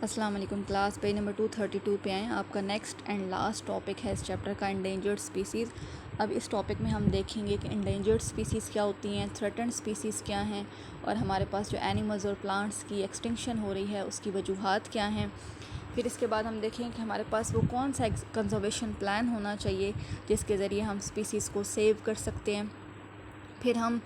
अस्सलाम वालेकुम class page number 232 पे आएँ। आपका नेक्स्ट एंड लास्ट टॉपिक है इस चैप्टर का इंडेंजर्ड स्पीसीज़। अब इस टॉपिक में हम देखेंगे कि इंडेंजर्ड स्पीसीज़ क्या होती हैं, थ्रेटन्ड स्पीसीज़ क्या हैं, और हमारे पास जो एनिमल्स और प्लांट्स की एक्सटिंक्शन हो रही है उसकी वजूहात क्या हैं। फिर इसके बाद हम देखेंगे कि हमारे पास वो कौन सा कंजर्वेशन प्लान होना चाहिए जिसके ज़रिए हम स्पीसीज़ को सेव कर सकते हैं। फिर हम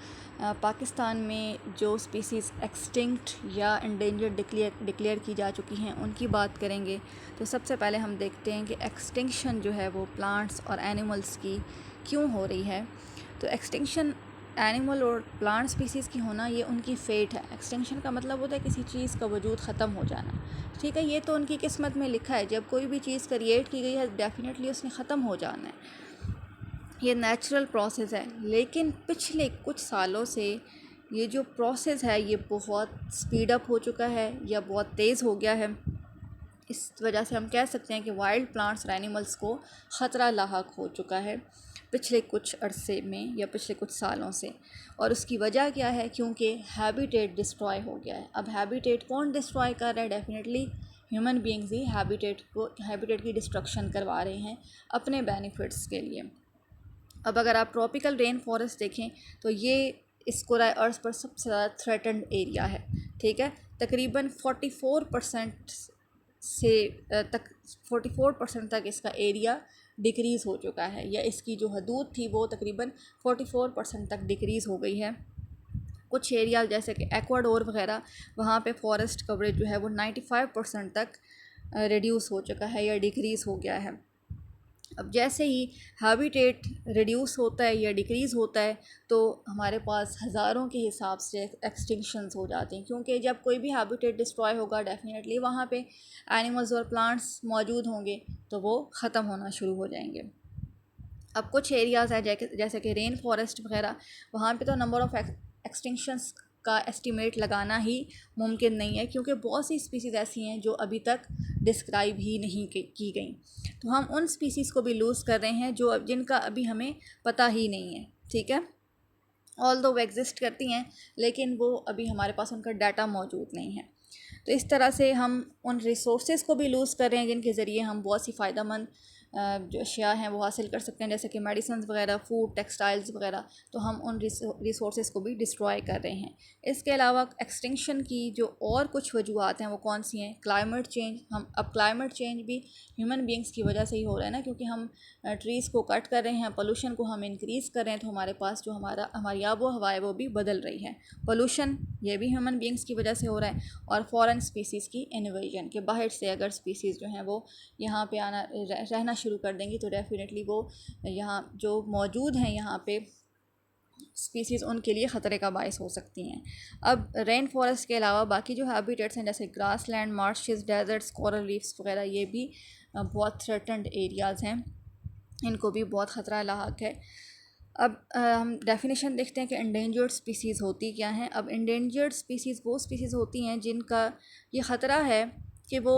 पाकिस्तान में जो स्पीसीज़ एक्सटिंक्ट या इंडेंजर्ड डिक्लेयर की जा चुकी हैं उनकी बात करेंगे। तो सबसे पहले हम देखते हैं कि एक्सटिंक्शन जो है वो प्लांट्स और एनिमल्स की क्यों हो रही है। तो एक्सटिंक्शन एनिमल और प्लांट स्पीसीज़ की होना ये उनकी फेट है। एक्सटिंक्शन का मतलब होता है किसी चीज़ का वजूद ख़त्म हो जाना, ठीक है। ये तो उनकी किस्मत में लिखा है, जब कोई भी चीज़ क्रिएट की गई है डेफिनेटली उसने ख़त्म हो जाना है, ये नेचुरल प्रोसेस है। लेकिन पिछले कुछ सालों से ये जो प्रोसेस है ये बहुत स्पीड अप हो चुका है या बहुत तेज़ हो गया है। इस वजह से हम कह सकते हैं कि वाइल्ड प्लांट्स और एनिमल्स को ख़तरा लाहक हो चुका है पिछले कुछ अरसे में या पिछले कुछ सालों से। और उसकी वजह क्या है? क्योंकि हैबिटेट डिस्ट्रॉय हो गया है। अब हैबिटेट कौन डिस्ट्रॉय कर रहा है? डेफिनेटली ह्यूमन बीइंग्स ही हैबिटेट की डिस्ट्रक्शन करवा रहे हैं अपने बेनिफिट्स के लिए। अब अगर आप ट्रॉपिकल रेन फॉरेस्ट देखें तो ये स्कोराई अर्थ पर सबसे ज़्यादा थ्रेटन्ड एरिया है, ठीक है। तकरीबन 44% से तक 44% तक इसका एरिया डिक्रीज़ हो चुका है, या इसकी जो हदूद थी वो तकरीबन 44% तक डिक्रीज़ हो गई है। कुछ एरिया जैसे कि एक्वाडोर वगैरह, वहाँ पे फॉरेस्ट कवरेज जो है वो 95% तक रिड्यूस हो चुका है या डिक्रीज़ हो गया है। अब जैसे ही हैबिटेट रिड्यूस होता है या डिक्रीज़ होता है तो हमारे पास हज़ारों के हिसाब से एक्सटिंक्शंस हो जाते हैं, क्योंकि जब कोई भी हैबिटेट डिस्ट्रॉय होगा डेफिनेटली वहाँ पे एनिमल्स और प्लांट्स मौजूद होंगे तो वो ख़त्म होना शुरू हो जाएंगे। अब कुछ एरियाज़ हैं जैसे कि रेन फॉरेस्ट वगैरह, वहाँ पे तो नंबर ऑफ़ एक्सटिंक्शंस का एस्टिमेट लगाना ही मुमकिन नहीं है, क्योंकि बहुत सी स्पीसीज़ ऐसी हैं जो अभी तक डिस्क्राइब ही नहीं की गई। तो हम उन स्पीसीज़ को भी लूज़ कर रहे हैं जो जिनका अभी हमें पता ही नहीं है, ठीक है। ऑल दो वो एग्जिस्ट करती हैं लेकिन वो अभी हमारे पास उनका डाटा मौजूद नहीं है। तो इस तरह से हम उन रिसोर्सेज़ को भी लूज़ कर रहे हैं जिनके ज़रिए हम बहुत सी फ़ायदेमंद जो अशिया हैं वो हासिल कर सकते हैं, जैसे कि मेडिसिन वगैरह, फूड, टेक्सटाइल्स वगैरह। तो हम उन रिसोर्सेज़ को भी डिस्ट्रॉय कर रहे हैं। इसके अलावा एक्सटिंक्शन की जो और कुछ वजूहत हैं वो कौन सी हैं? Climate change. हम अब क्लाइमेट चेंज भी ह्यूमन बींग्स की वजह से ही हो रहा है ना, क्योंकि हम ट्रीज़ को कट कर रहे हैं, पोल्यूशन को हम इंक्रीज़ कर रहे हैं, तो हमारे पास जो हमारी आबो हवा है वो भी बदल रही है। पोल्यूशन ये भी ह्यूमन बींग्स की वजह से हो रहा है, और फॉरेन स्पीसीज़ की इन्वेजन के बाहर से अगर स्पीसीज़ जो हैं वो यहाँ पे आना रहना शुरू कर देंगी तो डेफिनेटली वो यहाँ जो मौजूद हैं यहाँ पे स्पीसीज़ उनके लिए ख़तरे का बायस हो सकती हैं। अब रेन फॉरेस्ट के अलावा बाकी जो हैबिटेट्स हैं जैसे grassland, marshes, deserts, coral reefs वगैरह, ये भी बहुत थ्रेटन्ड एरियाज़ हैं, इनको भी बहुत ख़तरा लाहक है। अब हम डेफिनेशन देखते हैं कि इंडेंजर्ड स्पीसीज़ होती क्या हैं। अब इंडेंजर्ड स्पीसीज़ वो स्पीसीज़ होती हैं जिनका ये ख़तरा है कि वो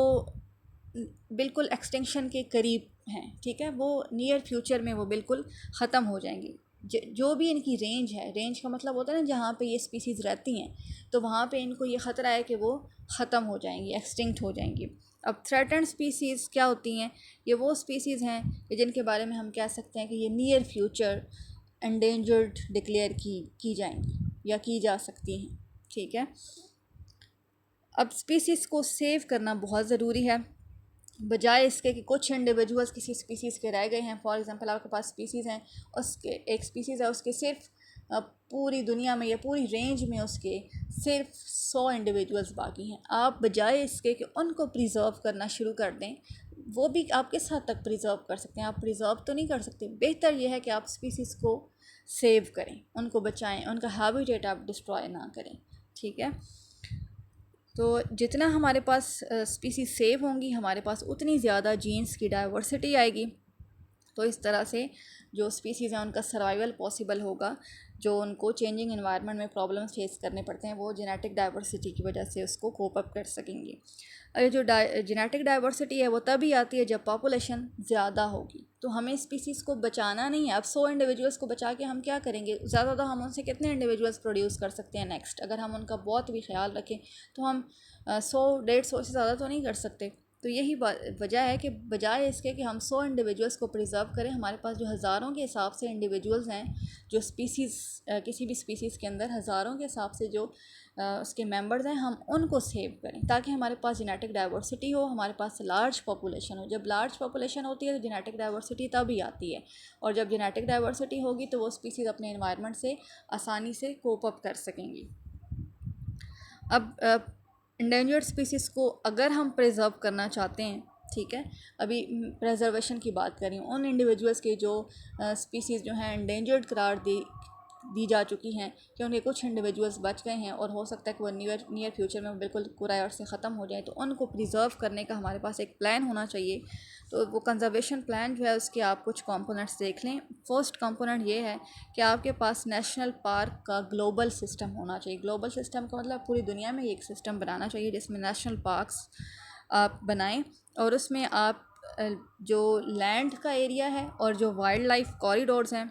बिल्कुल एक्सटिंक्शन के करीब हैं, ठीक है। वो नियर फ्यूचर में वो बिल्कुल ख़त्म हो जाएंगी। जो भी इनकी रेंज है, रेंज का मतलब होता है ना जहाँ पे ये स्पीसीज़ रहती हैं, तो वहाँ पे इनको ये ख़तरा है कि वो ख़त्म हो जाएंगी, एक्सटिंक्ट हो जाएंगी। अब थ्रेटन्ड स्पीसीज़ क्या होती हैं? ये वो स्पीसीज़ हैं कि जिनके बारे में हम कह सकते हैं कि ये नियर फ्यूचर एंडेंजर्ड डिक्लेयर की जाएंगी या की जा सकती हैं, ठीक है। अब स्पीसीज़ को सेव करना बहुत ज़रूरी है, बजाय इसके कि कुछ इंडिविजुअल्स किसी स्पीसीज़ के रह गए हैं। फॉर एग्जांपल आपके पास स्पीसीज़ हैं, उसके एक स्पीसीज़ है, उसके सिर्फ पूरी दुनिया में या पूरी रेंज में उसके सिर्फ 100 इंडिविजुअल्स बाकी हैं। आप बजाय इसके कि उनको प्रिजर्व करना शुरू कर दें, वो भी आप किस हद तक प्रिजर्व कर सकते हैं? आप प्रिजर्व तो नहीं कर सकते। बेहतर यह है कि आप स्पीसीज़ को सेव करें, उनको बचाएं, उनका हैबिटेट आप डिस्ट्रॉय ना करें, ठीक है। तो जितना हमारे पास स्पीसीज़ सेव होंगी, हमारे पास उतनी ज़्यादा जीन्स की डाइवर्सिटी आएगी। तो इस तरह से जो स्पीसीज़ हैं उनका सर्वाइवल पॉसिबल होगा। जो उनको चेंजिंग एनवायरनमेंट में प्रॉब्लम्स फेस करने पड़ते हैं वो जेनेटिक डाइवर्सिटी की वजह से उसको कोप अप कर सकेंगे। और जो जेनेटिक डाइवर्सिटी है वो तभी आती है जब पॉपुलेशन ज़्यादा होगी। तो हमें स्पीसीज़ को बचाना नहीं है। अब 100 इंडिविजुअल्स को बचा के हम क्या करेंगे? ज़्यादा तो हम उनसे कितने इंडिविजुअल्स प्रोड्यूस कर सकते हैं नेक्स्ट? अगर हम उनका बहुत भी ख्याल रखें तो हम 100-150 से ज़्यादा तो नहीं कर सकते। तो यही वजह है कि बजाय इसके कि हम 100 इंडिविजुअल्स को प्रिजर्व करें, हमारे पास जो हज़ारों के हिसाब से इंडिविजुअल्स हैं, जो स्पीसीज़ किसी भी स्पीसीज़ के अंदर हज़ारों के हिसाब से जो उसके मेंबर्स हैं, हम उनको सेव करें ताकि हमारे पास जेनेटिक डाइवर्सिटी हो, हमारे पास लार्ज पॉपुलेशन हो। जब लार्ज पॉपुलेशन होती है तो जेनेटिक डाइवर्सिटी तभी आती है, और जब जेनेटिक डाइवर्सिटी होगी तो वो स्पीसीज़ अपने एनवायरनमेंट से आसानी से कोप अप कर सकेंगी। अब इंडेंजर्ड स्पीसीज़ को अगर हम प्रिजर्व करना चाहते हैं, ठीक है, अभी प्रिजर्वेशन की बात करें, उन इंडिविजुअल्स के जो स्पीसीज़ जो हैं इंडेंजर्ड करार दी जा चुकी हैं कि उनके कुछ इंडिविजुअल्स बच गए हैं और हो सकता है कि वो नियर फ्यूचर में बिल्कुल पूरा और से ख़त्म हो जाए, तो उनको प्रिजर्व करने का हमारे पास एक प्लान होना चाहिए। तो वो कंजर्वेशन प्लान जो है उसके आप कुछ कंपोनेंट्स देख लें। फर्स्ट कंपोनेंट ये है कि आपके पास नेशनल पार्क का ग्लोबल सिस्टम होना चाहिए। ग्लोबल सिस्टम का मतलब पूरी दुनिया में एक सिस्टम बनाना चाहिए जिसमें नेशनल पार्क्स आप बनाएं, और उसमें आप जो लैंड का एरिया है और जो वाइल्ड लाइफ कॉरिडोर्स हैं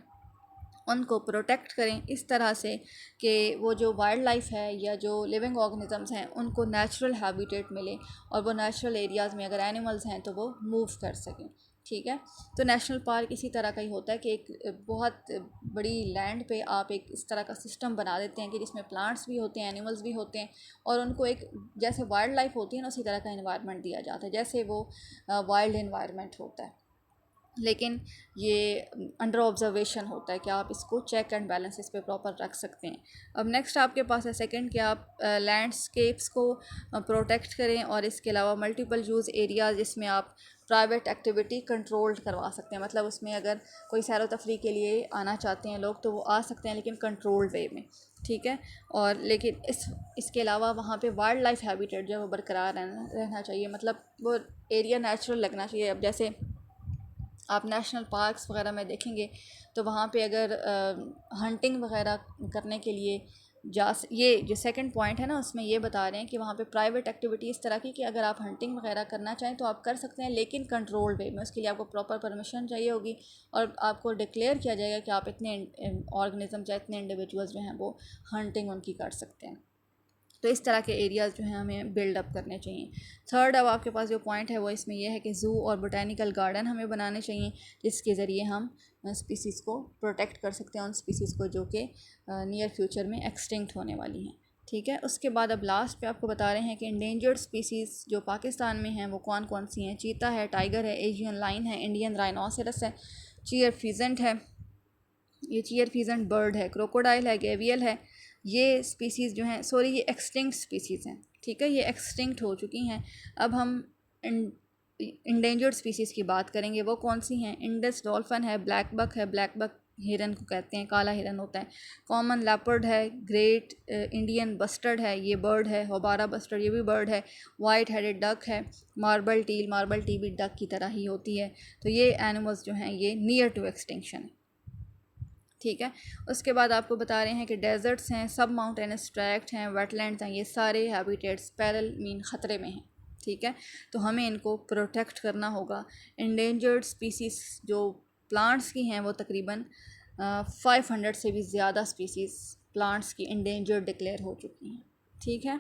उनको प्रोटेक्ट करें इस तरह से कि वो जो वाइल्ड लाइफ है या जो लिविंग ऑर्गेनिजम्स हैं उनको नेचुरल हैबिटेट मिले, और वो नेचुरल एरियाज़ में अगर एनिमल्स हैं तो वो मूव कर सकें। ठीक है, तो नेशनल पार्क इसी तरह का ही होता है कि एक बहुत बड़ी लैंड पे आप एक इस तरह का सिस्टम बना देते हैं कि जिसमें प्लांट्स भी होते हैं, एनिमल्स भी होते हैं, और उनको एक जैसे वाइल्ड लाइफ होती है ना उसी तरह का इन्वायरमेंट दिया जाता है जैसे वो वाइल्ड इन्वायरमेंट होता है। लेकिन ये अंडर ऑब्जर्वेशन होता है कि आप इसको चेक एंड बैलेंस इस पे प्रॉपर रख सकते हैं। अब नेक्स्ट आपके पास है सेकंड कि आप लैंडस्केप्स को प्रोटेक्ट करें, और इसके अलावा मल्टीपल यूज़ एरियाज़ जिसमें आप प्राइवेट एक्टिविटी कंट्रोल करवा सकते हैं। मतलब उसमें अगर कोई सैर व तफरी के लिए आना चाहते हैं लोग तो वो आ सकते हैं, लेकिन कंट्रोल्ड वे में। ठीक है, और लेकिन इसके अलावा वहाँ पे वाइल्ड लाइफ हैबिटेट जो है वो बरकरार रहना चाहिए, मतलब वो एरिया नेचुरल लगना चाहिए। अब जैसे आप नेशनल पार्क्स वगैरह में देखेंगे तो वहाँ पे अगर हंटिंग वगैरह करने के लिए ये जो सेकंड पॉइंट है ना उसमें ये बता रहे हैं कि वहाँ पे प्राइवेट एक्टिविटी इस तरह की कि अगर आप हंटिंग वगैरह करना चाहें तो आप कर सकते हैं, लेकिन कंट्रोल वे में। उसके लिए आपको प्रॉपर परमिशन चाहिए होगी और आपको डिक्लेयर किया जाएगा कि आप इतने ऑर्गेनिज्म या इतने इंडिविजुअल्स जो हैं वो हंटिंग उनकी कर सकते हैं। तो इस तरह के एरियाज़ जो हैं हमें बिल्डअप करने चाहिए। थर्ड, अब आपके पास जो पॉइंट है वो इसमें यह है कि ज़ू और बोटेनिकल गार्डन हमें बनाने चाहिए जिसके ज़रिए हम स्पीसीज़ को प्रोटेक्ट कर सकते हैं, उन स्पीसीज़ को जो कि नियर फ्यूचर में एक्सटिंक्ट होने वाली हैं। ठीक है, उसके बाद अब लास्ट पे आपको बता रहे हैं कि इंडेंजर्ड स्पीसीज़ जो पाकिस्तान में हैं वो कौन कौन सी हैं। चीता है, टाइगर है, एशियन लाइन है, इंडियन राइनोसेरस है, चीयर फीजेंट है, ये चीयर फीजेंट बर्ड है, क्रोकोडाइल है, गेवियल है। ये स्पीसीज़ जो हैं, सॉरी ये एक्सटिंक्ट स्पीसीज़ हैं। ठीक है, ये एक्सटिंक्ट हो चुकी हैं। अब हम इंडेंजर्ड स्पीसीज़ की बात करेंगे, वो कौन सी हैं। इंडस डॉल्फिन है, ब्लैक बक है, ब्लैक बक हिरन को कहते हैं, काला हिरन होता है। कॉमन लेपर्ड है, ग्रेट इंडियन बस्टर्ड है, ये बर्ड है। होबारा बस्टर्ड, ये भी बर्ड है। वाइट हेडेड डक है। मार्बल टी भी डक की तरह ही होती है। तो ये एनिमल्स जो हैं ये नियर टू एक्सटिंक्शन है। ठीक है, उसके बाद आपको बता रहे हैं कि डेजर्ट्स हैं, सब माउंटेनस ट्रैक्ट हैं, वेटलैंड्स हैं, ये सारे हैबिटेट्स पैरल मीन ख़तरे में हैं। ठीक है, तो हमें इनको प्रोटेक्ट करना होगा। इंडेंजर्ड स्पीसीज़ जो प्लांट्स की हैं वो तकरीबन 500 से भी ज़्यादा स्पीसीज़ प्लांट्स की इंडेंजर्ड डिक्लेयर हो चुकी हैं। ठीक है,